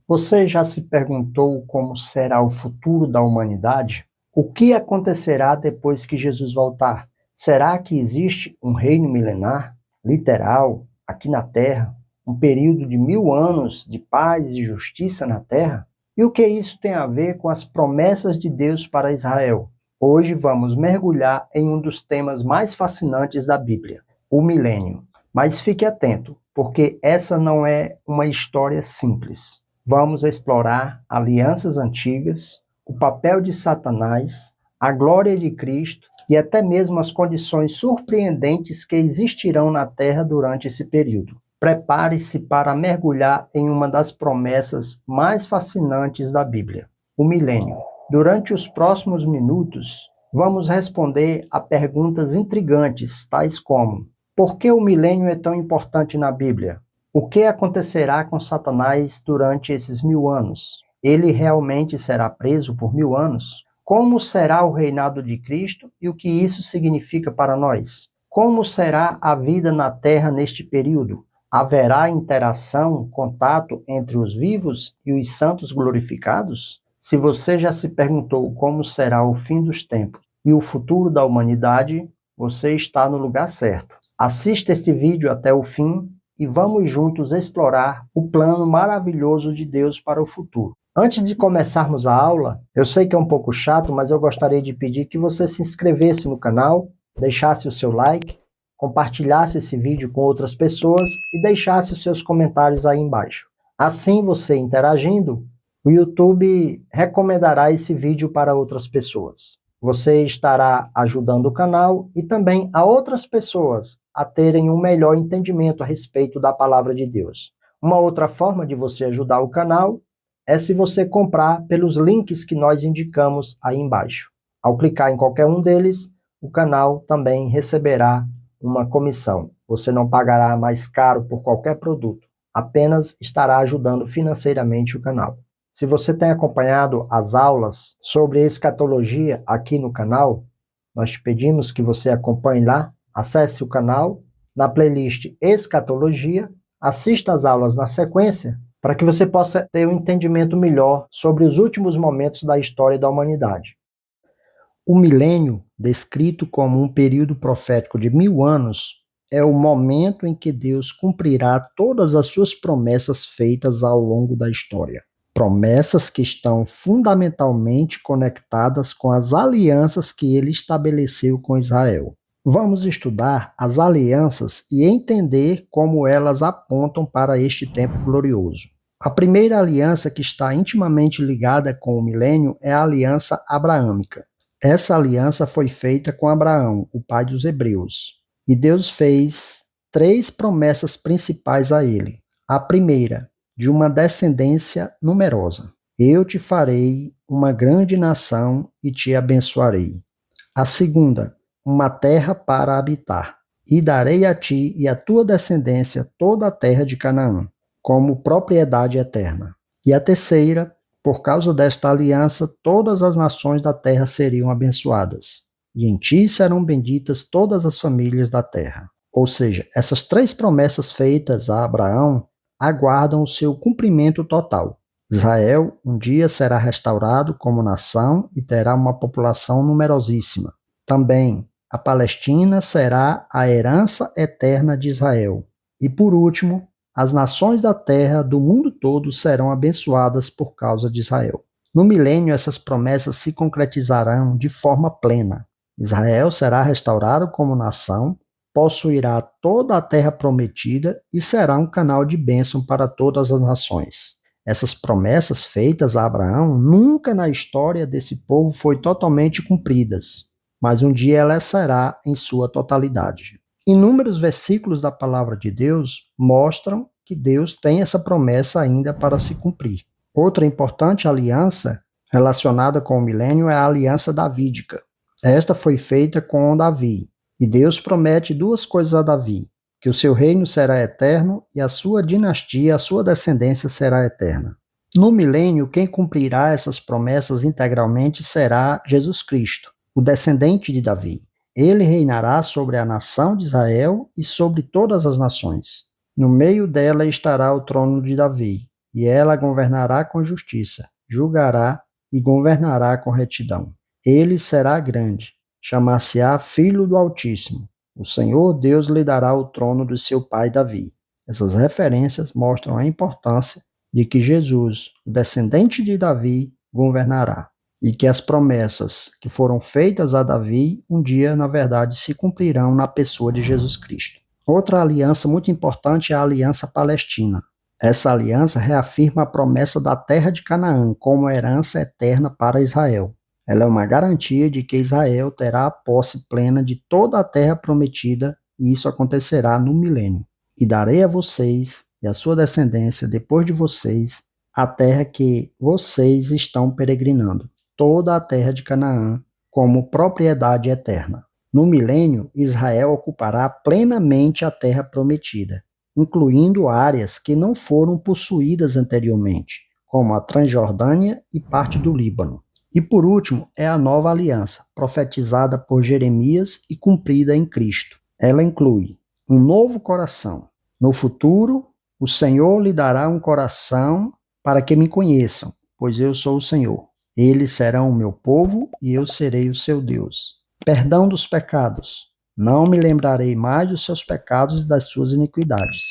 Você já se perguntou como será o futuro da humanidade? O que acontecerá depois que Jesus voltar? Será que existe um reino milenar, literal, aqui na Terra? Um período de 1000 anos de paz e justiça na Terra? E o que isso tem a ver com as promessas de Deus para Israel? Hoje vamos mergulhar em um dos temas mais fascinantes da Bíblia, o milênio. Mas fique atento, porque essa não é uma história simples. Vamos explorar alianças antigas, o papel de Satanás, a glória de Cristo e até mesmo as condições surpreendentes que existirão na Terra durante esse período. Prepare-se para mergulhar em uma das promessas mais fascinantes da Bíblia, o milênio. Durante os próximos minutos, vamos responder a perguntas intrigantes, tais como: por que o milênio é tão importante na Bíblia? O que acontecerá com Satanás durante esses 1000 anos? Ele realmente será preso por 1000 anos? Como será o reinado de Cristo e o que isso significa para nós? Como será a vida na Terra neste período? Haverá interação, contato entre os vivos e os santos glorificados? Se você já se perguntou como será o fim dos tempos e o futuro da humanidade, você está no lugar certo. Assista este vídeo até o fim e vamos juntos explorar o plano maravilhoso de Deus para o futuro. Antes de começarmos a aula, eu sei que é um pouco chato, mas eu gostaria de pedir que você se inscrevesse no canal, deixasse o seu like, compartilhasse esse vídeo com outras pessoas e deixasse os seus comentários aí embaixo. Assim, você interagindo, o YouTube recomendará esse vídeo para outras pessoas. Você estará ajudando o canal e também a outras pessoas a terem um melhor entendimento a respeito da palavra de Deus. Uma outra forma de você ajudar o canal é se você comprar pelos links que nós indicamos aí embaixo. Ao clicar em qualquer um deles, o canal também receberá uma comissão. Você não pagará mais caro por qualquer produto, apenas estará ajudando financeiramente o canal. Se você tem acompanhado as aulas sobre escatologia aqui no canal, nós te pedimos que você acompanhe lá, acesse o canal, na playlist Escatologia, assista às aulas na sequência, para que você possa ter um entendimento melhor sobre os últimos momentos da história da humanidade. O milênio, descrito como um período profético de 1000 anos, é o momento em que Deus cumprirá todas as suas promessas feitas ao longo da história. Promessas que estão fundamentalmente conectadas com as alianças que ele estabeleceu com Israel. Vamos estudar as alianças e entender como elas apontam para este tempo glorioso. A primeira aliança que está intimamente ligada com o milênio é a aliança abraâmica. Essa aliança foi feita com Abraão, o pai dos hebreus. E Deus fez 3 promessas principais a ele. A primeira, de uma descendência numerosa. Eu te farei uma grande nação e te abençoarei. A segunda, uma terra para habitar. E darei a ti e à tua descendência toda a terra de Canaã, como propriedade eterna. E a terceira, por causa desta aliança, todas as nações da terra seriam abençoadas. E em ti serão benditas todas as famílias da terra. Ou seja, essas 3 promessas feitas a Abraão aguardam o seu cumprimento total. Israel um dia será restaurado como nação e terá uma população numerosíssima. Também a Palestina será a herança eterna de Israel. E por último, as nações da terra do mundo todo serão abençoadas por causa de Israel. No milênio, essas promessas se concretizarão de forma plena. Israel será restaurado como nação, possuirá toda a terra prometida e será um canal de bênção para todas as nações. Essas promessas feitas a Abraão nunca na história desse povo foi totalmente cumpridas, mas um dia ela será em sua totalidade. Inúmeros versículos da palavra de Deus mostram que Deus tem essa promessa ainda para se cumprir. Outra importante aliança relacionada com o milênio é a aliança davídica. Esta foi feita com Davi. E Deus promete 2 coisas a Davi: que o seu reino será eterno e a sua dinastia, a sua descendência será eterna. No milênio, quem cumprirá essas promessas integralmente será Jesus Cristo, o descendente de Davi. Ele reinará sobre a nação de Israel e sobre todas as nações. No meio dela estará o trono de Davi. e ela governará com justiça, julgará e governará com retidão. Ele será grande, chamar-se-á Filho do Altíssimo. O Senhor Deus lhe dará o trono do seu pai Davi. Essas referências mostram a importância de que Jesus, o descendente de Davi, governará. E que as promessas que foram feitas a Davi, um dia, na verdade, se cumprirão na pessoa de Jesus Cristo. Outra aliança muito importante é a aliança palestina. Essa aliança reafirma a promessa da terra de Canaã como herança eterna para Israel. Ela é uma garantia de que Israel terá a posse plena de toda a terra prometida, e isso acontecerá no milênio. E darei a vocês e a sua descendência depois de vocês a terra que vocês estão peregrinando, toda a terra de Canaã, como propriedade eterna. No milênio, Israel ocupará plenamente a terra prometida, incluindo áreas que não foram possuídas anteriormente, como a Transjordânia e parte do Líbano. E por último, é a nova aliança, profetizada por Jeremias e cumprida em Cristo. Ela inclui um novo coração. No futuro, o Senhor lhe dará um coração para que me conheçam, pois eu sou o Senhor. Eles serão o meu povo e eu serei o seu Deus. Perdão dos pecados. Não me lembrarei mais dos seus pecados e das suas iniquidades.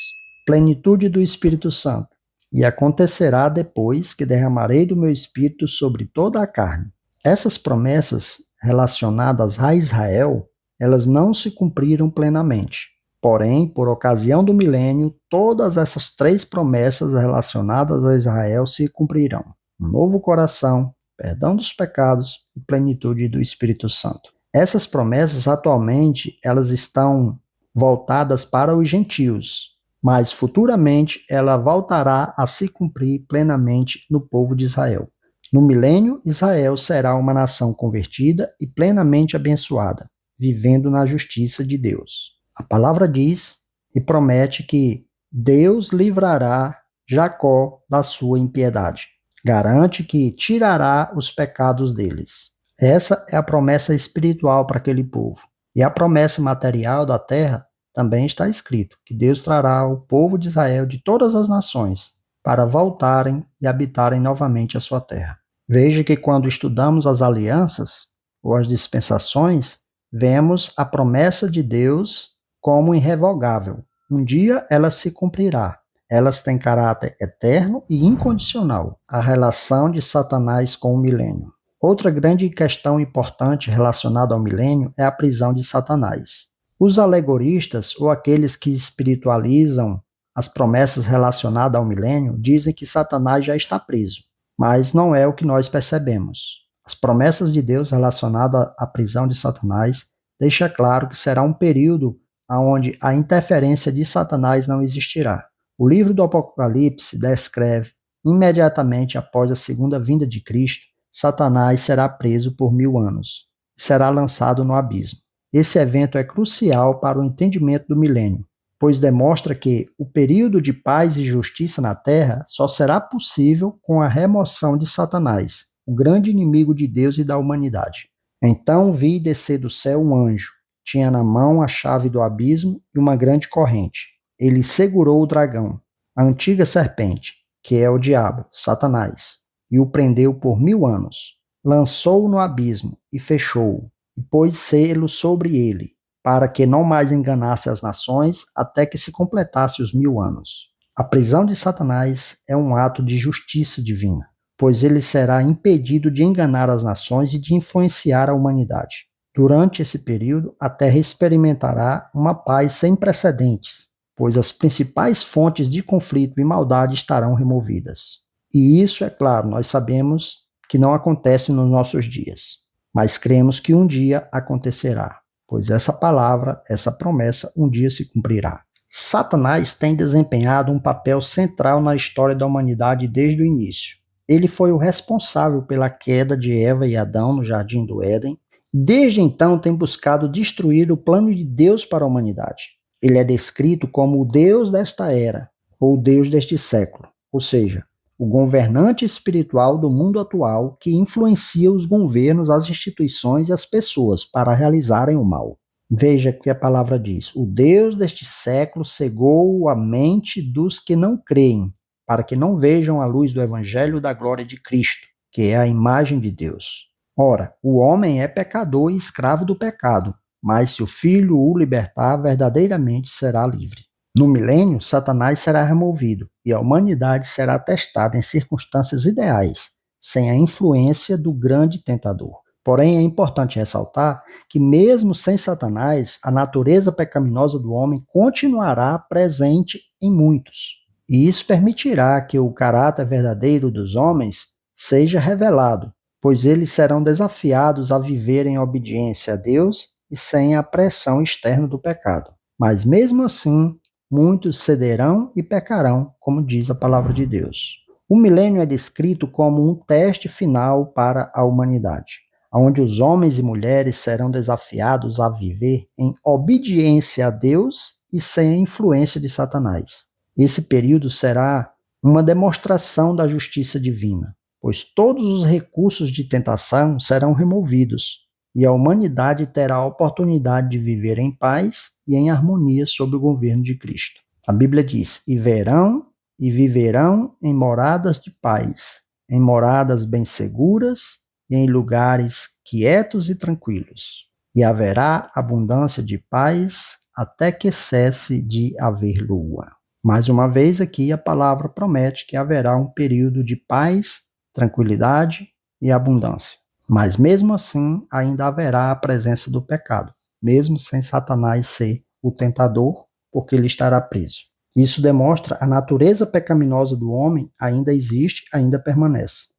Plenitude do Espírito Santo. E acontecerá depois que derramarei do meu Espírito sobre toda a carne. Essas promessas relacionadas a Israel, elas não se cumpriram plenamente. Porém, por ocasião do milênio, todas essas três promessas relacionadas a Israel se cumprirão. Um novo coração, perdão dos pecados e plenitude do Espírito Santo. Essas promessas, atualmente, elas estão voltadas para os gentios, mas futuramente ela voltará a se cumprir plenamente no povo de Israel. No milênio, Israel será uma nação convertida e plenamente abençoada, vivendo na justiça de Deus. A palavra diz e promete que Deus livrará Jacó da sua impiedade. Garante que tirará os pecados deles. Essa é a promessa espiritual para aquele povo. E a promessa material da terra também está escrito, que Deus trará o povo de Israel de todas as nações para voltarem e habitarem novamente a sua terra. Veja que quando estudamos as alianças ou as dispensações, vemos a promessa de Deus como irrevogável. Um dia ela se cumprirá. Elas têm caráter eterno e incondicional. A relação de Satanás com o milênio. Outra grande questão importante relacionada ao milênio é a prisão de Satanás. Os alegoristas, ou aqueles que espiritualizam as promessas relacionadas ao milênio, dizem que Satanás já está preso, mas não é o que nós percebemos. As promessas de Deus relacionadas à prisão de Satanás deixam claro que será um período onde a interferência de Satanás não existirá. O livro do Apocalipse descreve, imediatamente após a segunda vinda de Cristo, Satanás será preso por 1000 anos e será lançado no abismo. Esse evento é crucial para o entendimento do milênio, pois demonstra que o período de paz e justiça na terra só será possível com a remoção de Satanás, o grande inimigo de Deus e da humanidade. Então vi descer do céu um anjo, tinha na mão a chave do abismo e uma grande corrente. Ele segurou o dragão, a antiga serpente, que é o diabo, Satanás, e o prendeu por 1000 anos. Lançou-o no abismo e fechou-o, e pôs selo sobre ele, para que não mais enganasse as nações até que se completasse os 1000 anos. A prisão de Satanás é um ato de justiça divina, pois ele será impedido de enganar as nações e de influenciar a humanidade. Durante esse período, a Terra experimentará uma paz sem precedentes, pois as principais fontes de conflito e maldade estarão removidas. E isso, é claro, nós sabemos que não acontece nos nossos dias, mas cremos que um dia acontecerá, pois essa palavra, essa promessa, um dia se cumprirá. Satanás tem desempenhado um papel central na história da humanidade desde o início. Ele foi o responsável pela queda de Eva e Adão no Jardim do Éden, e desde então tem buscado destruir o plano de Deus para a humanidade. Ele é descrito como o Deus desta era, ou o Deus deste século, ou seja, o governante espiritual do mundo atual que influencia os governos, as instituições e as pessoas para realizarem o mal. Veja o que a palavra diz. O Deus deste século cegou a mente dos que não creem, para que não vejam a luz do evangelho da glória de Cristo, que é a imagem de Deus. Ora, o homem é pecador e escravo do pecado, mas se o Filho o libertar, verdadeiramente será livre. No milênio, Satanás será removido e a humanidade será testada em circunstâncias ideais, sem a influência do grande tentador. Porém, é importante ressaltar que, mesmo sem Satanás, a natureza pecaminosa do homem continuará presente em muitos. E isso permitirá que o caráter verdadeiro dos homens seja revelado, pois eles serão desafiados a viver em obediência a Deus e sem a pressão externa do pecado. Mas mesmo assim, muitos cederão e pecarão, como diz a palavra de Deus. O milênio é descrito como um teste final para a humanidade, onde os homens e mulheres serão desafiados a viver em obediência a Deus e sem a influência de Satanás. Esse período será uma demonstração da justiça divina, pois todos os recursos de tentação serão removidos e a humanidade terá a oportunidade de viver em paz e em harmonia sob o governo de Cristo. A Bíblia diz: e verão e viverão em moradas de paz, em moradas bem seguras e em lugares quietos e tranquilos. E haverá abundância de paz até que cesse de haver lua. Mais uma vez aqui a palavra promete que haverá um período de paz, tranquilidade e abundância. Mas mesmo assim ainda haverá a presença do pecado, mesmo sem Satanás ser o tentador, porque ele estará preso. Isso demonstra a natureza pecaminosa do homem ainda existe, ainda permanece.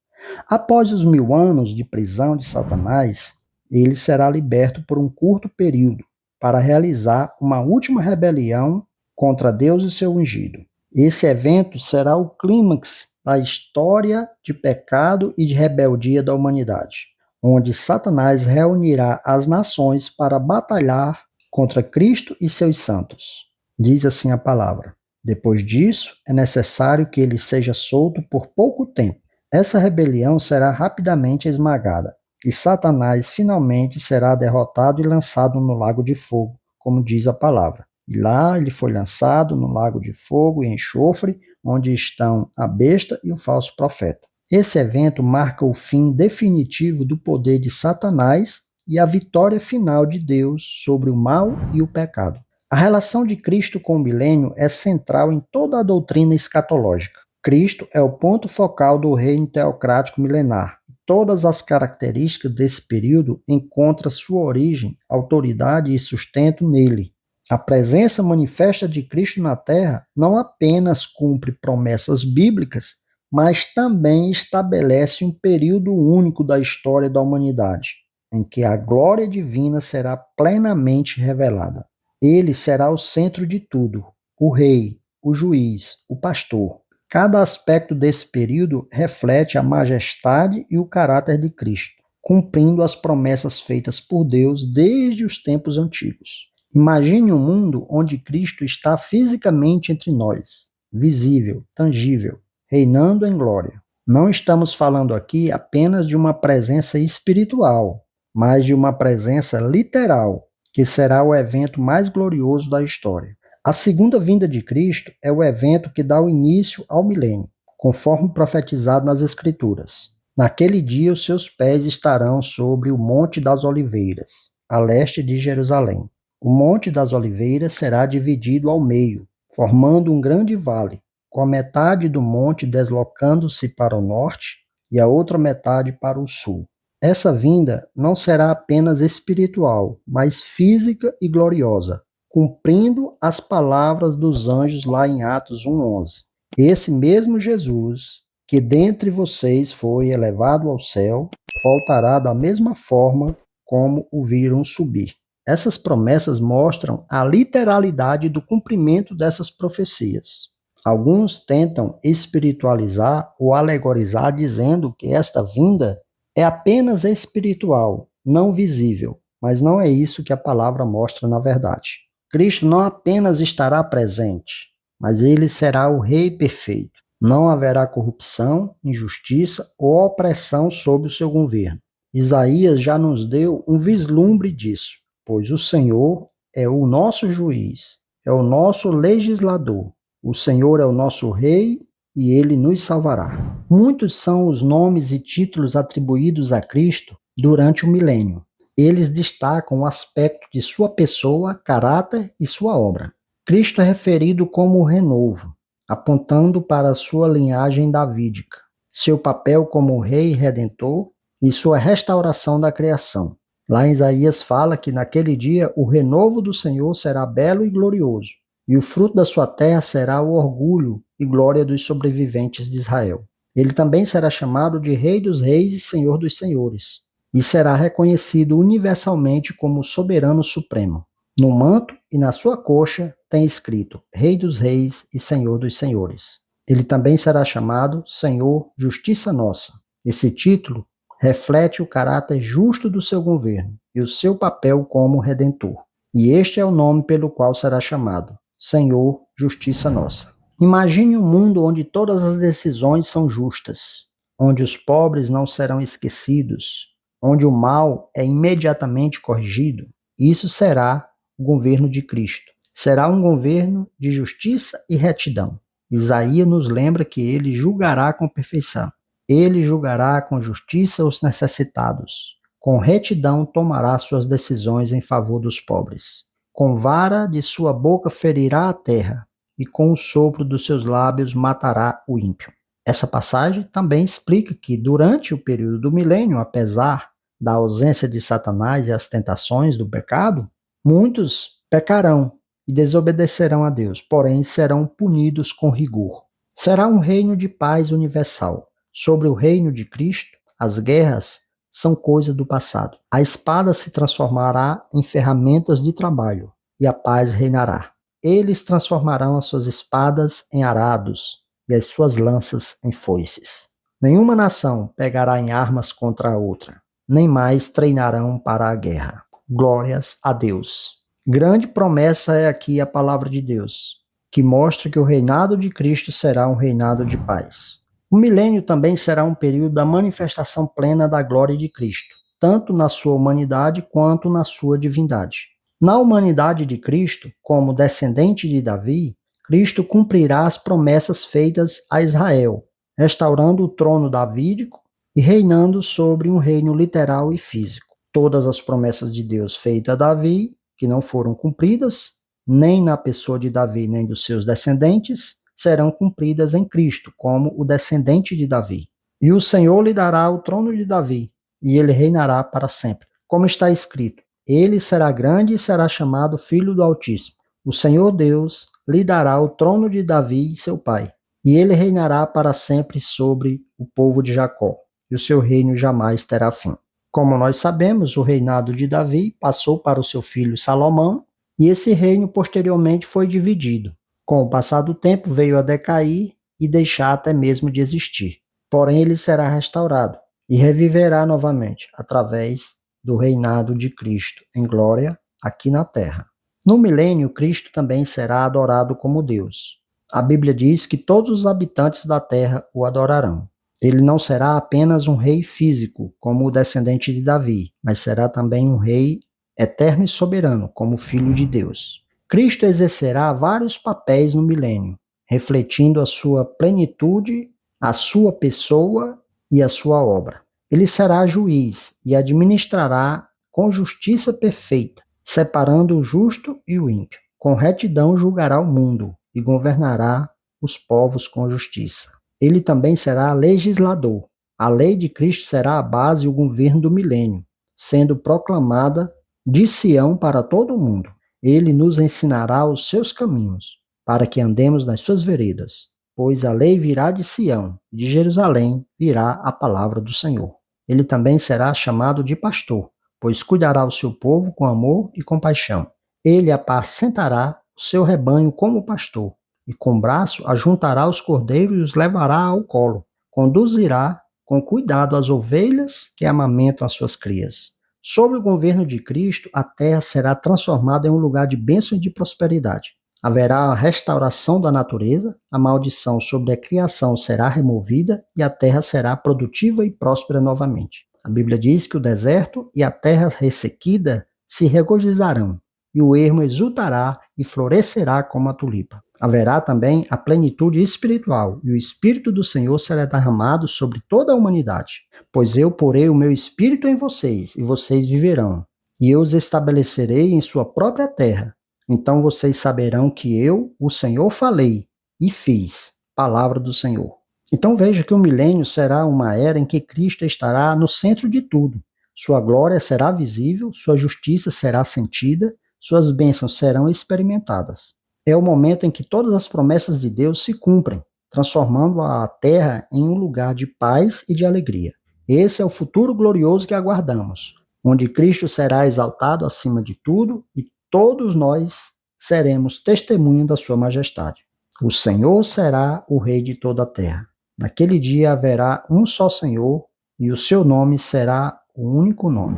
Após os 1000 anos de prisão de Satanás, ele será liberto por um curto período para realizar uma última rebelião contra Deus e seu ungido. Esse evento será o clímax da história de pecado e de rebeldia da humanidade, onde Satanás reunirá as nações para batalhar contra Cristo e seus santos. Diz assim a palavra: depois disso, é necessário que ele seja solto por pouco tempo. Essa rebelião será rapidamente esmagada, e Satanás finalmente será derrotado e lançado no lago de fogo, como diz a palavra. E lá ele foi lançado no lago de fogo e enxofre, onde estão a besta e o falso profeta. Esse evento marca o fim definitivo do poder de Satanás e a vitória final de Deus sobre o mal e o pecado. A relação de Cristo com o milênio é central em toda a doutrina escatológica. Cristo é o ponto focal do reino teocrático milenar. Todas as características desse período encontram sua origem, autoridade e sustento nele. A presença manifesta de Cristo na Terra não apenas cumpre promessas bíblicas, mas também estabelece um período único da história da humanidade, em que a glória divina será plenamente revelada. Ele será o centro de tudo, o rei, o juiz, o pastor. Cada aspecto desse período reflete a majestade e o caráter de Cristo, cumprindo as promessas feitas por Deus desde os tempos antigos. Imagine um mundo onde Cristo está fisicamente entre nós, visível, tangível, reinando em glória. Não estamos falando aqui apenas de uma presença espiritual, mas de uma presença literal, que será o evento mais glorioso da história. A segunda vinda de Cristo é o evento que dá o início ao milênio, conforme profetizado nas Escrituras. Naquele dia os seus pés estarão sobre o Monte das Oliveiras, a leste de Jerusalém. O Monte das Oliveiras será dividido ao meio, formando um grande vale, com a metade do monte deslocando-se para o norte e a outra metade para o sul. Essa vinda não será apenas espiritual, mas física e gloriosa, cumprindo as palavras dos anjos lá em Atos 1:11. Esse mesmo Jesus, que dentre vocês foi elevado ao céu, voltará da mesma forma como o viram subir. Essas promessas mostram a literalidade do cumprimento dessas profecias. Alguns tentam espiritualizar ou alegorizar dizendo que esta vinda é apenas espiritual, não visível, mas não é isso que a palavra mostra na verdade. Cristo não apenas estará presente, mas ele será o Rei perfeito. Não haverá corrupção, injustiça ou opressão sob o seu governo. Isaías já nos deu um vislumbre disso, pois o Senhor é o nosso juiz, é o nosso legislador. O Senhor é o nosso Rei e ele nos salvará. Muitos são os nomes e títulos atribuídos a Cristo durante o milênio. Eles destacam o aspecto de sua pessoa, caráter e sua obra. Cristo é referido como o renovo, apontando para a sua linhagem davídica, seu papel como rei redentor e sua restauração da criação. Lá em Isaías fala que naquele dia o renovo do Senhor será belo e glorioso, e o fruto da sua terra será o orgulho e glória dos sobreviventes de Israel. Ele também será chamado de Rei dos Reis e Senhor dos Senhores, e será reconhecido universalmente como o soberano supremo. No manto e na sua coxa tem escrito Rei dos Reis e Senhor dos Senhores. Ele também será chamado Senhor Justiça Nossa. Esse título reflete o caráter justo do seu governo e o seu papel como redentor. E este é o nome pelo qual será chamado, Senhor Justiça Nossa. Imagine um mundo onde todas as decisões são justas, onde os pobres não serão esquecidos, onde o mal é imediatamente corrigido. Isso será o governo de Cristo. Será um governo de justiça e retidão. Isaías nos lembra que ele julgará com perfeição. Ele julgará com justiça os necessitados. Com retidão tomará suas decisões em favor dos pobres. Com vara de sua boca ferirá a terra, e com o sopro dos seus lábios matará o ímpio. Essa passagem também explica que durante o período do milênio, apesar da ausência de Satanás e as tentações do pecado, muitos pecarão e desobedecerão a Deus, porém serão punidos com rigor. Será um reino de paz universal. Sobre o reino de Cristo, as guerras são coisa do passado. A espada se transformará em ferramentas de trabalho e a paz reinará. Eles transformarão as suas espadas em arados e as suas lanças em foices. Nenhuma nação pegará em armas contra a outra, nem mais treinarão para a guerra. Glórias a Deus. Grande promessa é aqui a palavra de Deus, que mostra que o reinado de Cristo será um reinado de paz. O milênio também será um período da manifestação plena da glória de Cristo, tanto na sua humanidade quanto na sua divindade. Na humanidade de Cristo, como descendente de Davi, Cristo cumprirá as promessas feitas a Israel, restaurando o trono davídico e reinando sobre um reino literal e físico. Todas as promessas de Deus feitas a Davi, que não foram cumpridas, nem na pessoa de Davi nem dos seus descendentes, serão cumpridas em Cristo, como o descendente de Davi. E o Senhor lhe dará o trono de Davi, e ele reinará para sempre. Como está escrito, ele será grande e será chamado Filho do Altíssimo. O Senhor Deus lhe dará o trono de Davi, seu pai, e ele reinará para sempre sobre o povo de Jacó, e o seu reino jamais terá fim. Como nós sabemos, o reinado de Davi passou para o seu filho Salomão, e esse reino posteriormente foi dividido. Com o passar do tempo veio a decair e deixar até mesmo de existir. Porém, ele será restaurado e reviverá novamente através do reinado de Cristo em glória aqui na terra. No milênio, Cristo também será adorado como Deus. A Bíblia diz que todos os habitantes da terra o adorarão. Ele não será apenas um rei físico, como o descendente de Davi, mas será também um rei eterno e soberano, como Filho de Deus. Cristo exercerá vários papéis no milênio, refletindo a sua plenitude, a sua pessoa e a sua obra. Ele será juiz e administrará com justiça perfeita, separando o justo e o ímpio. Com retidão julgará o mundo e governará os povos com justiça. Ele também será legislador. A lei de Cristo será a base e o governo do milênio, sendo proclamada de Sião para todo o mundo. Ele nos ensinará os seus caminhos, para que andemos nas suas veredas, pois a lei virá de Sião, e de Jerusalém virá a palavra do Senhor. Ele também será chamado de pastor, pois cuidará o seu povo com amor e compaixão. Ele apacentará o seu rebanho como pastor, e com braço ajuntará os cordeiros e os levará ao colo. Conduzirá com cuidado as ovelhas que amamentam as suas crias. Sob o governo de Cristo, a terra será transformada em um lugar de bênção e de prosperidade. Haverá a restauração da natureza, a maldição sobre a criação será removida e a terra será produtiva e próspera novamente. A Bíblia diz que o deserto e a terra ressequida se regozijarão, e o ermo exultará e florescerá como a tulipa. Haverá também a plenitude espiritual, e o Espírito do Senhor será derramado sobre toda a humanidade. Pois eu porei o meu Espírito em vocês, e vocês viverão. E eu os estabelecerei em sua própria terra. Então vocês saberão que eu, o Senhor, falei e fiz. Palavra do Senhor. Então veja que o milênio será uma era em que Cristo estará no centro de tudo. Sua glória será visível, sua justiça será sentida, suas bênçãos serão experimentadas. É o momento em que todas as promessas de Deus se cumprem, transformando a terra em um lugar de paz e de alegria. Esse é o futuro glorioso que aguardamos, onde Cristo será exaltado acima de tudo e todos nós seremos testemunha da sua majestade. O Senhor será o Rei de toda a terra. Naquele dia haverá um só Senhor e o seu nome será o único nome.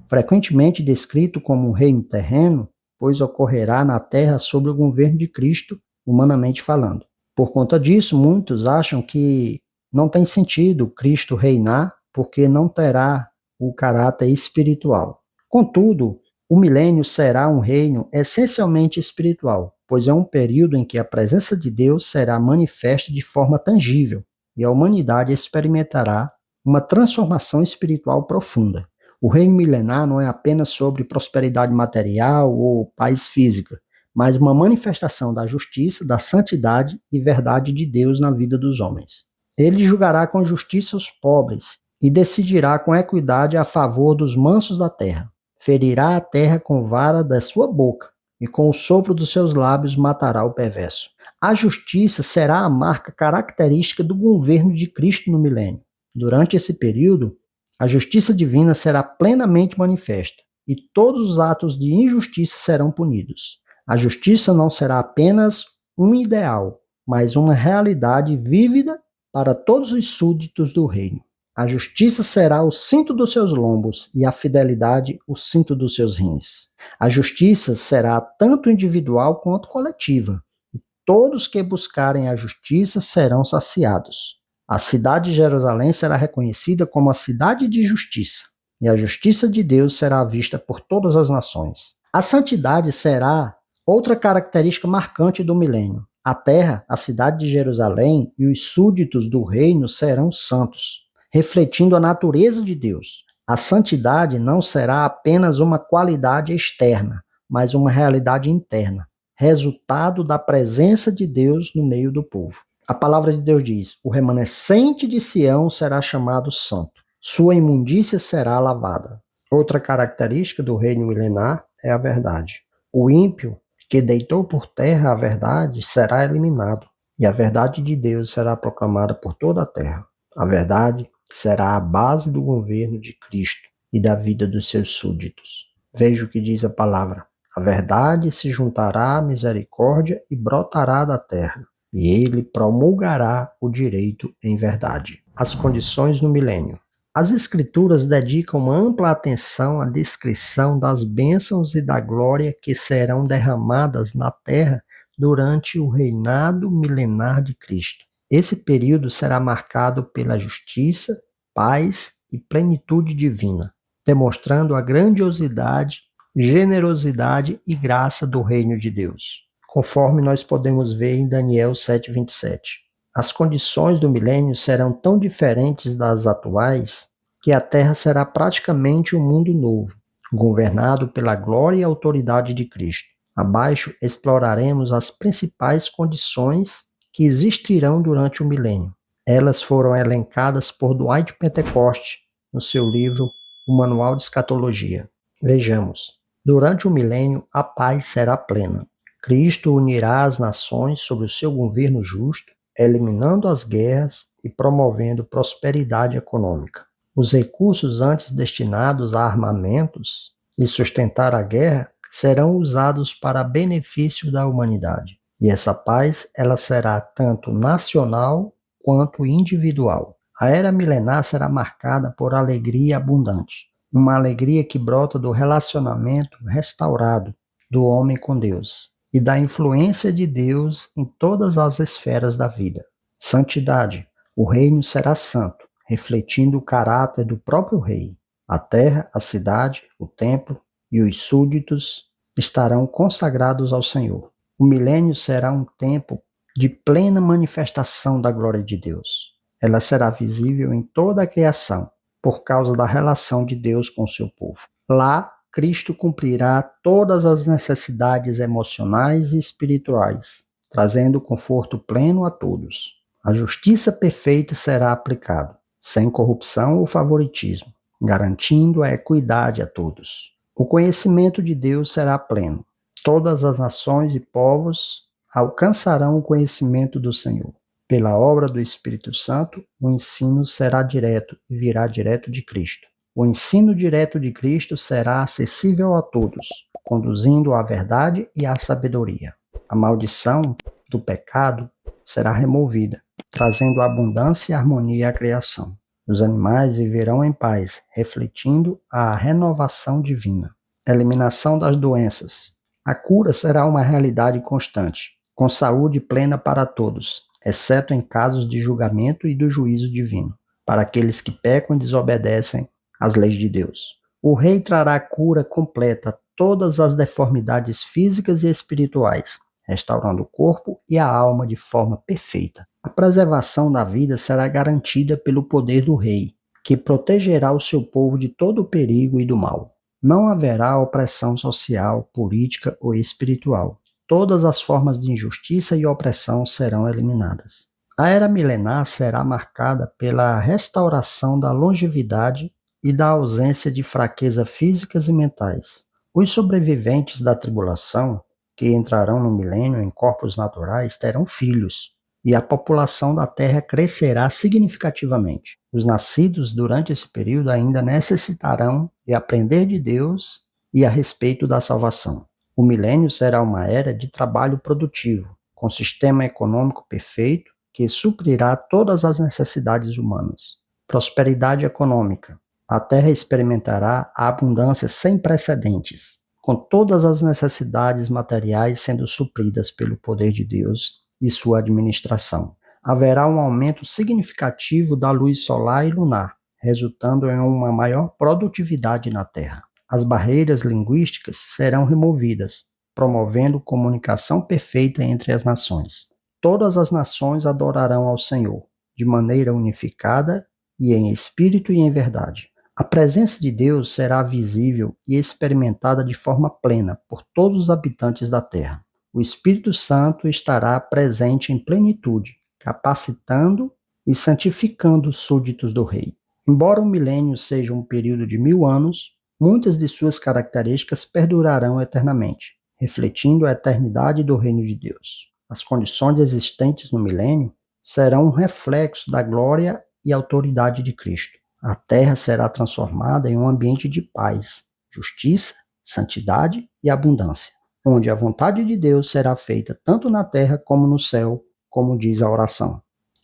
Frequentemente descrito como um reino terreno, pois ocorrerá na terra sob o governo de Cristo, humanamente falando. Por conta disso, muitos acham que não tem sentido Cristo reinar, porque não terá o caráter espiritual. Contudo, o milênio será um reino essencialmente espiritual, pois é um período em que a presença de Deus será manifesta de forma tangível e a humanidade experimentará uma transformação espiritual profunda. O reino milenar não é apenas sobre prosperidade material ou paz física, mas uma manifestação da justiça, da santidade e verdade de Deus na vida dos homens. Ele julgará com justiça os pobres e decidirá com equidade a favor dos mansos da terra. Ferirá a terra com vara da sua boca e com o sopro dos seus lábios matará o perverso. A justiça será a marca característica do governo de Cristo no milênio. Durante esse período, a justiça divina será plenamente manifesta e todos os atos de injustiça serão punidos. A justiça não será apenas um ideal, mas uma realidade vívida para todos os súditos do reino. A justiça será o cinto dos seus lombos e a fidelidade o cinto dos seus rins. A justiça será tanto individual quanto coletiva, e todos que buscarem a justiça serão saciados. A cidade de Jerusalém será reconhecida como a cidade de justiça, e a justiça de Deus será vista por todas as nações. A santidade será outra característica marcante do milênio. A terra, a cidade de Jerusalém e os súditos do reino serão santos, refletindo a natureza de Deus. A santidade não será apenas uma qualidade externa, mas uma realidade interna, resultado da presença de Deus no meio do povo. A palavra de Deus diz: o remanescente de Sião será chamado santo, sua imundícia será lavada. Outra característica do reino milenar é a verdade. O ímpio, que deitou por terra a verdade, será eliminado, e a verdade de Deus será proclamada por toda a terra. A verdade será a base do governo de Cristo e da vida dos seus súditos. Veja o que diz a palavra: a verdade se juntará à misericórdia e brotará da terra, e ele promulgará o direito em verdade. As condições no milênio. As Escrituras dedicam uma ampla atenção à descrição das bênçãos e da glória que serão derramadas na terra durante o reinado milenar de Cristo. Esse período será marcado pela justiça, paz e plenitude divina, demonstrando a grandiosidade, generosidade e graça do reino de Deus, conforme nós podemos ver em Daniel 7:27. As condições do milênio serão tão diferentes das atuais que a terra será praticamente um mundo novo, governado pela glória e autoridade de Cristo. Abaixo exploraremos as principais condições que existirão durante o milênio. Elas foram elencadas por Dwight Pentecost no seu livro O Manual de Escatologia. Vejamos. Durante o milênio, a paz será plena. Cristo unirá as nações sob o seu governo justo, eliminando as guerras e promovendo prosperidade econômica. Os recursos antes destinados a armamentos e sustentar a guerra serão usados para benefício da humanidade. E essa paz, ela será tanto nacional quanto individual. A era milenar será marcada por alegria abundante, uma alegria que brota do relacionamento restaurado do homem com Deus e da influência de Deus em todas as esferas da vida. Santidade. O reino será santo, refletindo o caráter do próprio rei. A terra, a cidade, o templo e os súditos estarão consagrados ao Senhor. O milênio será um tempo de plena manifestação da glória de Deus. Ela será visível em toda a criação, por causa da relação de Deus com o seu povo. Lá, Cristo cumprirá todas as necessidades emocionais e espirituais, trazendo conforto pleno a todos. A justiça perfeita será aplicada, sem corrupção ou favoritismo, garantindo a equidade a todos. O conhecimento de Deus será pleno. Todas as nações e povos alcançarão o conhecimento do Senhor. Pela obra do Espírito Santo, o ensino será direto e virá direto de Cristo. O ensino direto de Cristo será acessível a todos, conduzindo à verdade e à sabedoria. A maldição do pecado será removida, trazendo abundância e harmonia à criação. Os animais viverão em paz, refletindo a renovação divina. Eliminação das doenças. A cura será uma realidade constante, com saúde plena para todos, exceto em casos de julgamento e do juízo divino, para aqueles que pecam e desobedecem às leis de Deus. O rei trará cura completa a todas as deformidades físicas e espirituais, restaurando o corpo e a alma de forma perfeita. A preservação da vida será garantida pelo poder do rei, que protegerá o seu povo de todo o perigo e do mal. Não haverá opressão social, política ou espiritual. Todas as formas de injustiça e opressão serão eliminadas. A era milenar será marcada pela restauração da longevidade e da ausência de fraqueza físicas e mentais. Os sobreviventes da tribulação, que entrarão no milênio em corpos naturais, terão filhos, e a população da Terra crescerá significativamente. Os nascidos durante esse período ainda necessitarão de aprender de Deus e a respeito da salvação. O milênio será uma era de trabalho produtivo, com sistema econômico perfeito que suprirá todas as necessidades humanas. Prosperidade econômica. A Terra experimentará a abundância sem precedentes, com todas as necessidades materiais sendo supridas pelo poder de Deus e sua administração. Haverá um aumento significativo da luz solar e lunar, resultando em uma maior produtividade na Terra. As barreiras linguísticas serão removidas, promovendo comunicação perfeita entre as nações. Todas as nações adorarão ao Senhor, de maneira unificada e em espírito e em verdade. A presença de Deus será visível e experimentada de forma plena por todos os habitantes da terra. O Espírito Santo estará presente em plenitude, capacitando e santificando os súditos do Rei. Embora o milênio seja um período de 1000 anos, muitas de suas características perdurarão eternamente, refletindo a eternidade do reino de Deus. As condições existentes no milênio serão um reflexo da glória e autoridade de Cristo. A terra será transformada em um ambiente de paz, justiça, santidade e abundância, onde a vontade de Deus será feita tanto na terra como no céu, como diz a oração.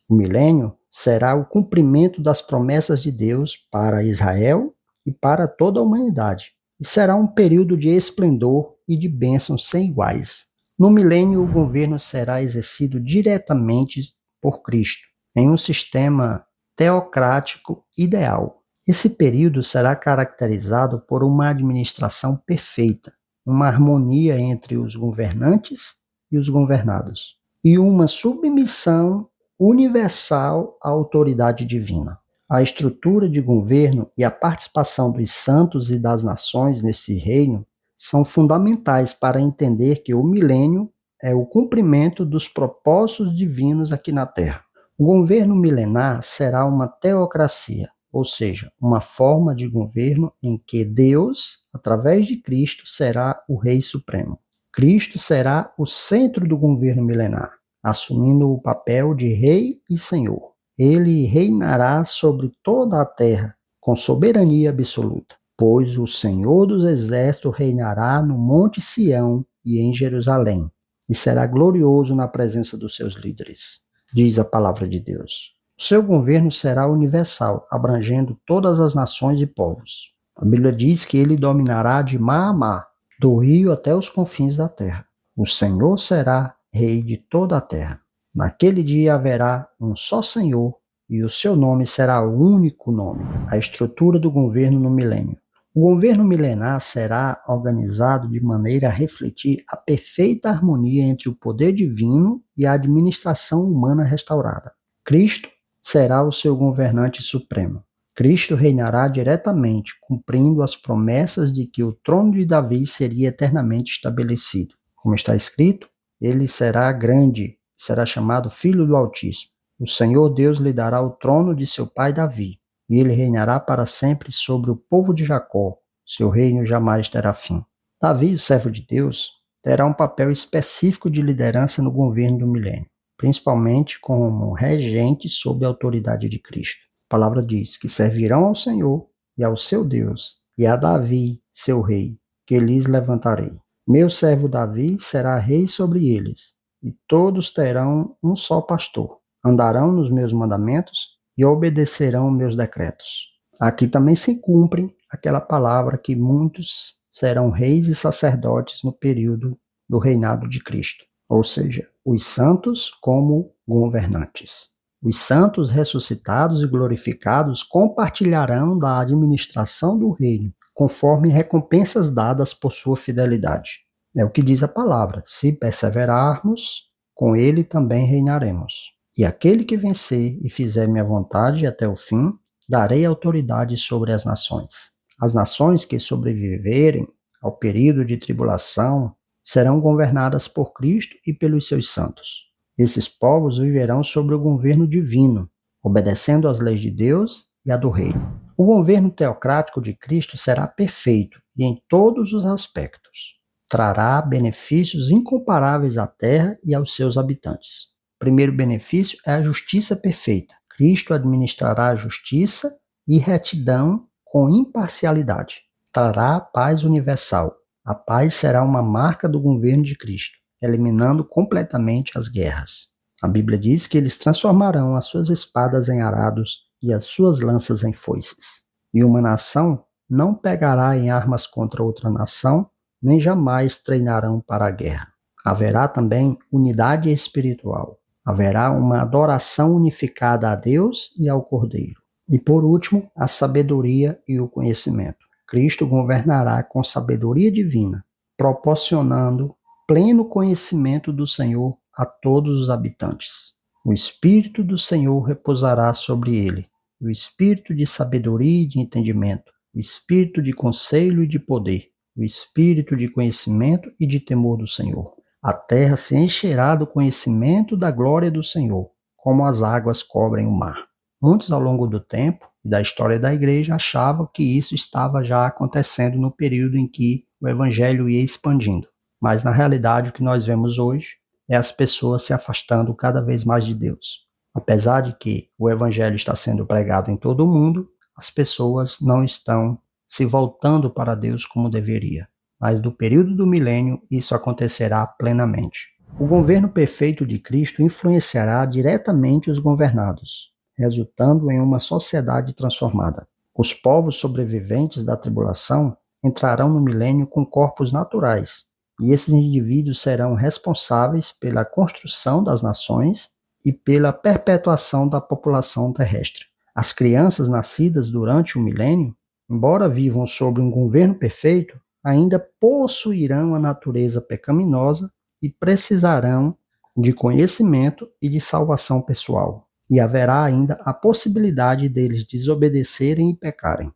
O milênio será o cumprimento das promessas de Deus para Israel e para toda a humanidade, e será um período de esplendor e de bênçãos sem iguais. No milênio, o governo será exercido diretamente por Cristo, em um sistema teocrático ideal. Esse período será caracterizado por uma administração perfeita, uma harmonia entre os governantes e os governados, e uma submissão universal à autoridade divina. A estrutura de governo e a participação dos santos e das nações nesse reino são fundamentais para entender que o milênio é o cumprimento dos propósitos divinos aqui na Terra. O governo milenar será uma teocracia, ou seja, uma forma de governo em que Deus, através de Cristo, será o Rei Supremo. Cristo será o centro do governo milenar, assumindo o papel de Rei e Senhor. Ele reinará sobre toda a terra, com soberania absoluta, pois o Senhor dos Exércitos reinará no Monte Sião e em Jerusalém, e será glorioso na presença dos seus líderes, diz a palavra de Deus. O seu governo será universal, abrangendo todas as nações e povos. A Bíblia diz que ele dominará de mar a mar, do rio até os confins da terra. O Senhor será rei de toda a terra. Naquele dia haverá um só Senhor, e o seu nome será o único nome. A estrutura do governo no milênio. O governo milenar será organizado de maneira a refletir a perfeita harmonia entre o poder divino e a administração humana restaurada. Cristo será o seu governante supremo. Cristo reinará diretamente, cumprindo as promessas de que o trono de Davi seria eternamente estabelecido. Como está escrito, ele será grande, será chamado Filho do Altíssimo. O Senhor Deus lhe dará o trono de seu pai Davi, e ele reinará para sempre sobre o povo de Jacó. Seu reino jamais terá fim. Davi, o servo de Deus, terá um papel específico de liderança no governo do milênio, principalmente como regente sob a autoridade de Cristo. A palavra diz que servirão ao Senhor e ao seu Deus, e a Davi, seu rei, que lhes levantarei. Meu servo Davi será rei sobre eles, e todos terão um só pastor. Andarão nos meus mandamentos e obedecerão meus decretos. Aqui também se cumpre aquela palavra que muitos serão reis e sacerdotes no período do reinado de Cristo, ou seja, os santos como governantes. Os santos ressuscitados e glorificados compartilharão da administração do reino, conforme recompensas dadas por sua fidelidade. É o que diz a palavra: se perseverarmos, com ele também reinaremos. E aquele que vencer e fizer minha vontade até o fim, darei autoridade sobre as nações. As nações que sobreviverem ao período de tribulação serão governadas por Cristo e pelos seus santos. Esses povos viverão sob o governo divino, obedecendo às leis de Deus e à do reino. O governo teocrático de Cristo será perfeito e em todos os aspectos. Trará benefícios incomparáveis à terra e aos seus habitantes. O primeiro benefício é a justiça perfeita. Cristo administrará a justiça e retidão com imparcialidade. Trará a paz universal. A paz será uma marca do governo de Cristo, eliminando completamente as guerras. A Bíblia diz que eles transformarão as suas espadas em arados e as suas lanças em foices. E uma nação não pegará em armas contra outra nação, nem jamais treinarão para a guerra. Haverá também unidade espiritual. Haverá uma adoração unificada a Deus e ao Cordeiro. E por último, a sabedoria e o conhecimento. Cristo governará com sabedoria divina, proporcionando pleno conhecimento do Senhor a todos os habitantes. O Espírito do Senhor repousará sobre ele, o Espírito de sabedoria e de entendimento, o Espírito de conselho e de poder, o Espírito de conhecimento e de temor do Senhor. A terra se encherá do conhecimento da glória do Senhor, como as águas cobrem o mar. Muitos ao longo do tempo e da história da igreja achavam que isso estava já acontecendo no período em que o evangelho ia expandindo. Mas na realidade o que nós vemos hoje é as pessoas se afastando cada vez mais de Deus. Apesar de que o evangelho está sendo pregado em todo o mundo, as pessoas não estão se voltando para Deus como deveria. Mas do período do milênio isso acontecerá plenamente. O governo perfeito de Cristo influenciará diretamente os governados, resultando em uma sociedade transformada. Os povos sobreviventes da tribulação entrarão no milênio com corpos naturais, e esses indivíduos serão responsáveis pela construção das nações e pela perpetuação da população terrestre. As crianças nascidas durante o milênio, embora vivam sob um governo perfeito, ainda possuirão a natureza pecaminosa e precisarão de conhecimento e de salvação pessoal. E haverá ainda a possibilidade deles desobedecerem e pecarem.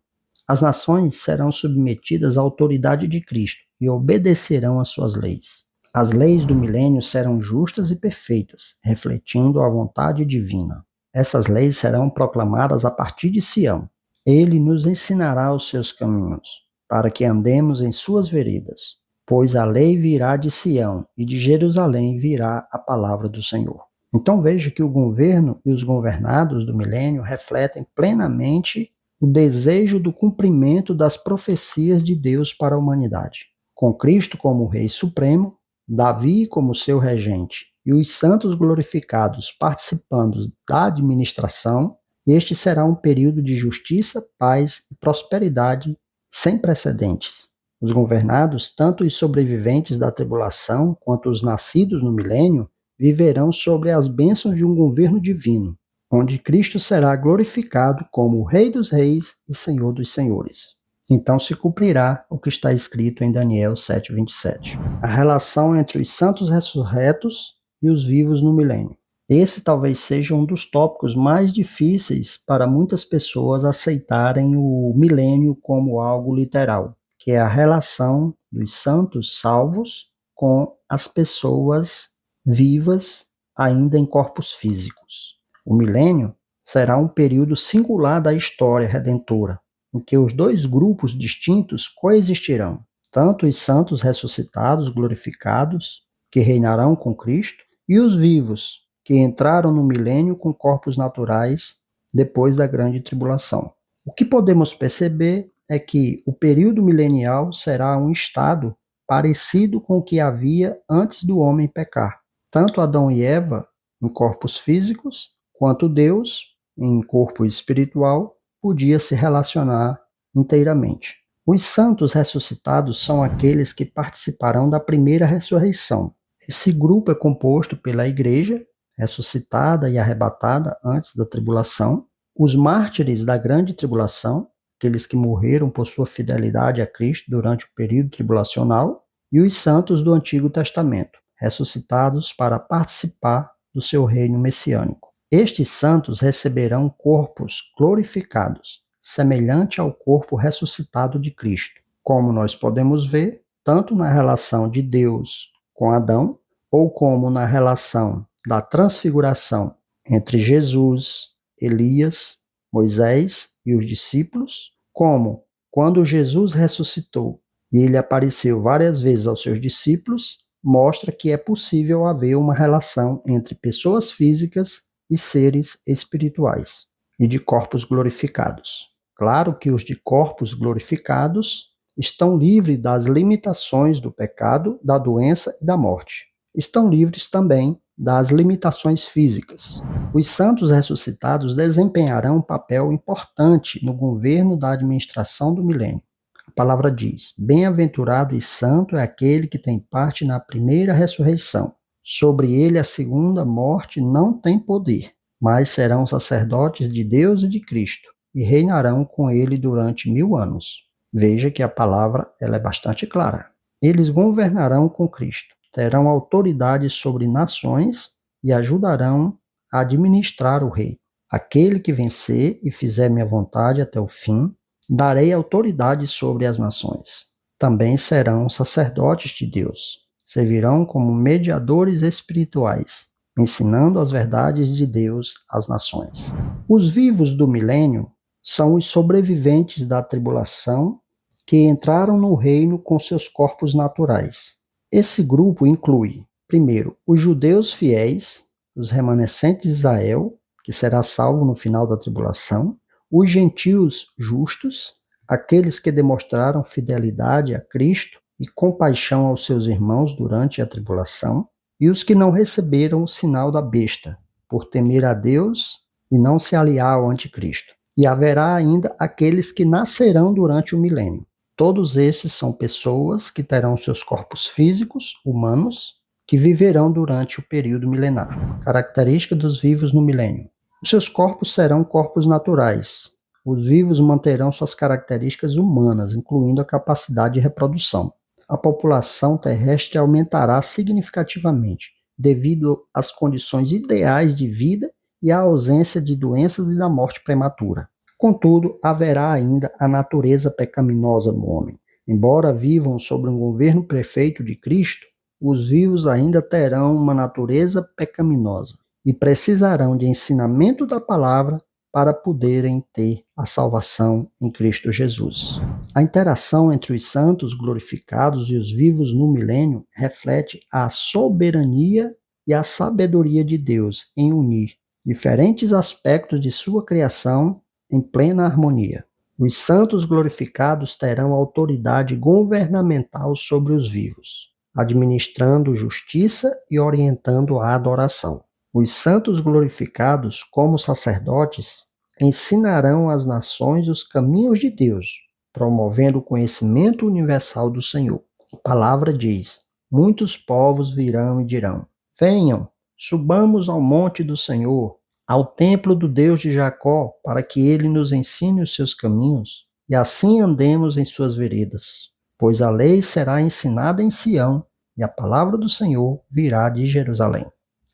As nações serão submetidas à autoridade de Cristo e obedecerão às suas leis. As leis do milênio serão justas e perfeitas, refletindo a vontade divina. Essas leis serão proclamadas a partir de Sião. Ele nos ensinará os seus caminhos, para que andemos em suas veredas. Pois a lei virá de Sião, e de Jerusalém virá a palavra do Senhor. Então veja que o governo e os governados do milênio refletem plenamente o desejo do cumprimento das profecias de Deus para a humanidade. Com Cristo como Rei Supremo, Davi como seu regente e os santos glorificados participando da administração, este será um período de justiça, paz e prosperidade sem precedentes. Os governados, tanto os sobreviventes da tribulação quanto os nascidos no milênio, viverão sobre as bênçãos de um governo divino, onde Cristo será glorificado como o Rei dos Reis e Senhor dos Senhores. Então se cumprirá o que está escrito em Daniel 7:27. A relação entre os santos ressurretos e os vivos no milênio. Esse talvez seja um dos tópicos mais difíceis para muitas pessoas aceitarem o milênio como algo literal, que é a relação dos santos salvos com as pessoas vivas ainda em corpos físicos. O milênio será um período singular da história redentora, em que os dois grupos distintos coexistirão, tanto os santos ressuscitados, glorificados, que reinarão com Cristo, e os vivos, que entraram no milênio com corpos naturais depois da grande tribulação. O que podemos perceber é que o período milenial será um estado parecido com o que havia antes do homem pecar. Tanto Adão e Eva em corpos físicos, quanto Deus em corpo espiritual podia se relacionar inteiramente. Os santos ressuscitados são aqueles que participarão da primeira ressurreição. Esse grupo é composto pela igreja, ressuscitada e arrebatada antes da tribulação, os mártires da grande tribulação, aqueles que morreram por sua fidelidade a Cristo durante o período tribulacional, e os santos do Antigo Testamento, ressuscitados para participar do seu reino messiânico. Estes santos receberão corpos glorificados, semelhante ao corpo ressuscitado de Cristo, como nós podemos ver, tanto na relação de Deus com Adão, ou como na relação da transfiguração entre Jesus, Elias, Moisés e os discípulos, como quando Jesus ressuscitou e ele apareceu várias vezes aos seus discípulos, mostra que é possível haver uma relação entre pessoas físicas e seres espirituais e de corpos glorificados. Claro que os de corpos glorificados estão livres das limitações do pecado, da doença e da morte. Estão livres também das limitações físicas. Os santos ressuscitados desempenharão um papel importante no governo da administração do milênio. A palavra diz: bem-aventurado e santo é aquele que tem parte na primeira ressurreição. Sobre ele a segunda morte não tem poder, mas serão sacerdotes de Deus e de Cristo, e reinarão com ele durante 1000 anos. Veja que a palavra ela é bastante clara. Eles governarão com Cristo, terão autoridade sobre nações e ajudarão a administrar o rei. Aquele que vencer e fizer minha vontade até o fim, darei autoridade sobre as nações. Também serão sacerdotes de Deus. Servirão como mediadores espirituais, ensinando as verdades de Deus às nações. Os vivos do milênio são os sobreviventes da tribulação que entraram no reino com seus corpos naturais. Esse grupo inclui, primeiro, os judeus fiéis, os remanescentes de Israel, que será salvo no final da tribulação, os gentios justos, aqueles que demonstraram fidelidade a Cristo e compaixão aos seus irmãos durante a tribulação, e os que não receberam o sinal da besta, por temer a Deus e não se aliar ao anticristo. E haverá ainda aqueles que nascerão durante o milênio. Todos esses são pessoas que terão seus corpos físicos, humanos, que viverão durante o período milenar. Característica dos vivos no milênio. Os seus corpos serão corpos naturais. Os vivos manterão suas características humanas, incluindo a capacidade de reprodução. A população terrestre aumentará significativamente, devido às condições ideais de vida e à ausência de doenças e da morte prematura. Contudo, haverá ainda a natureza pecaminosa no homem. Embora vivam sob um governo perfeito de Cristo, os vivos ainda terão uma natureza pecaminosa e precisarão de ensinamento da palavra para poderem ter a salvação em Cristo Jesus. A interação entre os santos glorificados e os vivos no milênio reflete a soberania e a sabedoria de Deus em unir diferentes aspectos de sua criação em plena harmonia. Os santos glorificados terão autoridade governamental sobre os vivos, administrando justiça e orientando a adoração. Os santos glorificados, como sacerdotes, ensinarão às nações os caminhos de Deus, promovendo o conhecimento universal do Senhor. A palavra diz: muitos povos virão e dirão: venham, subamos ao monte do Senhor, ao templo do Deus de Jacó, para que ele nos ensine os seus caminhos e assim andemos em suas veredas. Pois a lei será ensinada em Sião, e a palavra do Senhor virá de Jerusalém.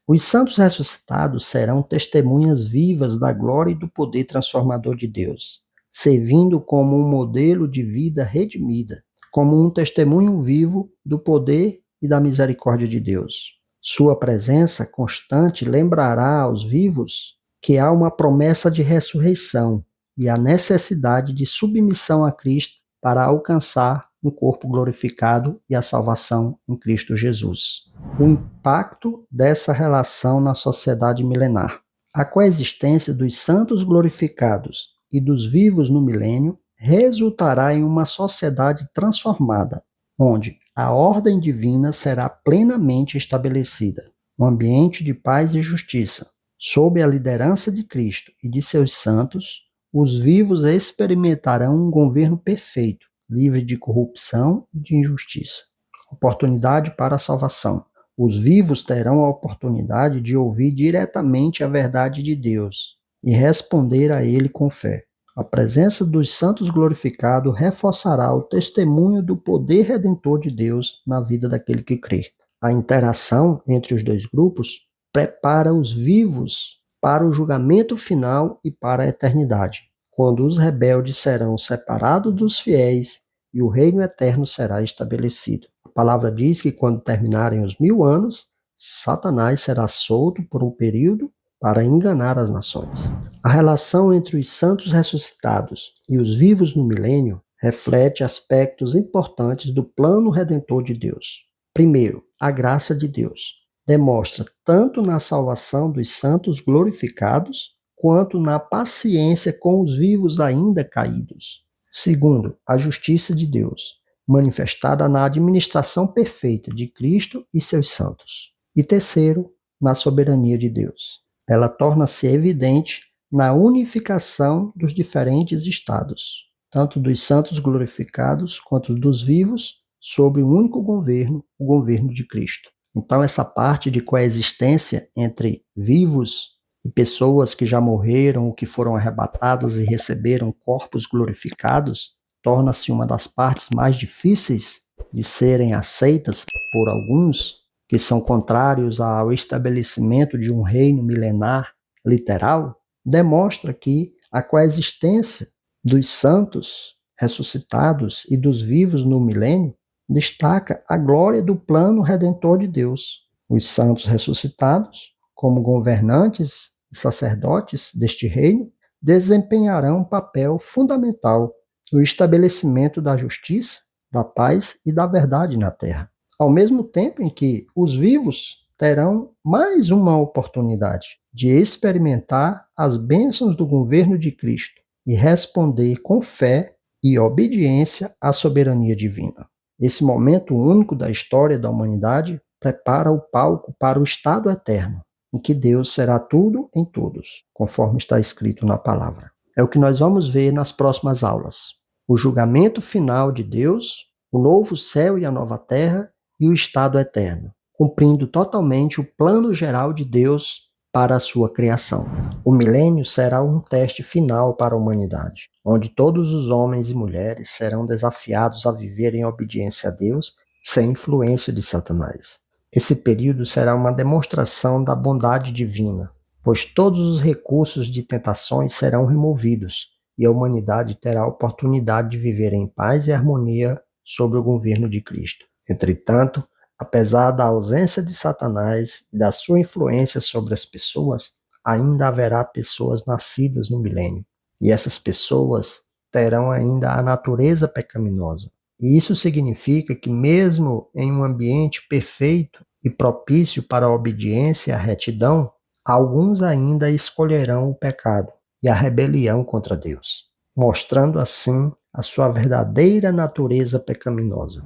Os santos ressuscitados serão testemunhas vivas da glória e do poder transformador de Deus, servindo como um modelo de vida redimida, como um testemunho vivo do poder e da misericórdia de Deus. Sua presença constante lembrará aos vivos que há uma promessa de ressurreição e a necessidade de submissão a Cristo para alcançar um corpo glorificado e a salvação em Cristo Jesus. O impacto dessa relação na sociedade milenar. A coexistência dos santos glorificados e dos vivos no milênio resultará em uma sociedade transformada, onde a ordem divina será plenamente estabelecida. Um ambiente de paz e justiça. Sob a liderança de Cristo e de seus santos, os vivos experimentarão um governo perfeito, livre de corrupção e de injustiça. Oportunidade para a salvação. Os vivos terão a oportunidade de ouvir diretamente a verdade de Deus e responder a ele com fé. A presença dos santos glorificados reforçará o testemunho do poder redentor de Deus na vida daquele que crê. A interação entre os dois grupos prepara os vivos para o julgamento final e para a eternidade, quando os rebeldes serão separados dos fiéis e o reino eterno será estabelecido. A palavra diz que quando terminarem os 1000 anos, Satanás será solto por um período para enganar as nações. A relação entre os santos ressuscitados e os vivos no milênio reflete aspectos importantes do plano redentor de Deus. Primeiro, a graça de Deus demonstra tanto na salvação dos santos glorificados, quanto na paciência com os vivos ainda caídos. Segundo, a justiça de Deus, manifestada na administração perfeita de Cristo e seus santos. E terceiro, na soberania de Deus. Ela torna-se evidente na unificação dos diferentes estados, tanto dos santos glorificados quanto dos vivos, sob um único governo, o governo de Cristo. Então, essa parte de coexistência entre vivos e pessoas que já morreram ou que foram arrebatadas e receberam corpos glorificados, torna-se uma das partes mais difíceis de serem aceitas por alguns que são contrários ao estabelecimento de um reino milenar literal, demonstra que a coexistência dos santos ressuscitados e dos vivos no milênio destaca a glória do plano redentor de Deus. Os santos ressuscitados, como governantes e sacerdotes deste reino, desempenharão um papel fundamental no estabelecimento da justiça, da paz e da verdade na terra. Ao mesmo tempo em que os vivos terão mais uma oportunidade de experimentar as bênçãos do governo de Cristo e responder com fé e obediência à soberania divina. Esse momento único da história da humanidade prepara o palco para o estado eterno, em que Deus será tudo em todos, conforme está escrito na palavra. É o que nós vamos ver nas próximas aulas. O julgamento final de Deus, o novo céu e a nova terra e o estado eterno, cumprindo totalmente o plano geral de Deus para a sua criação. O milênio será um teste final para a humanidade, onde todos os homens e mulheres serão desafiados a viver em obediência a Deus, sem influência de Satanás. Esse período será uma demonstração da bondade divina, pois todos os recursos de tentações serão removidos e a humanidade terá a oportunidade de viver em paz e harmonia sob o governo de Cristo. Entretanto, apesar da ausência de Satanás e da sua influência sobre as pessoas, ainda haverá pessoas nascidas no milênio, e essas pessoas terão ainda a natureza pecaminosa. E isso significa que mesmo em um ambiente perfeito e propício para a obediência e a retidão, alguns ainda escolherão o pecado e a rebelião contra Deus, mostrando assim a sua verdadeira natureza pecaminosa.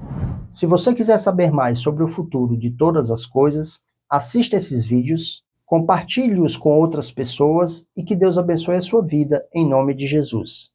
Se você quiser saber mais sobre o futuro de todas as coisas, assista esses vídeos, compartilhe-os com outras pessoas e que Deus abençoe a sua vida em nome de Jesus.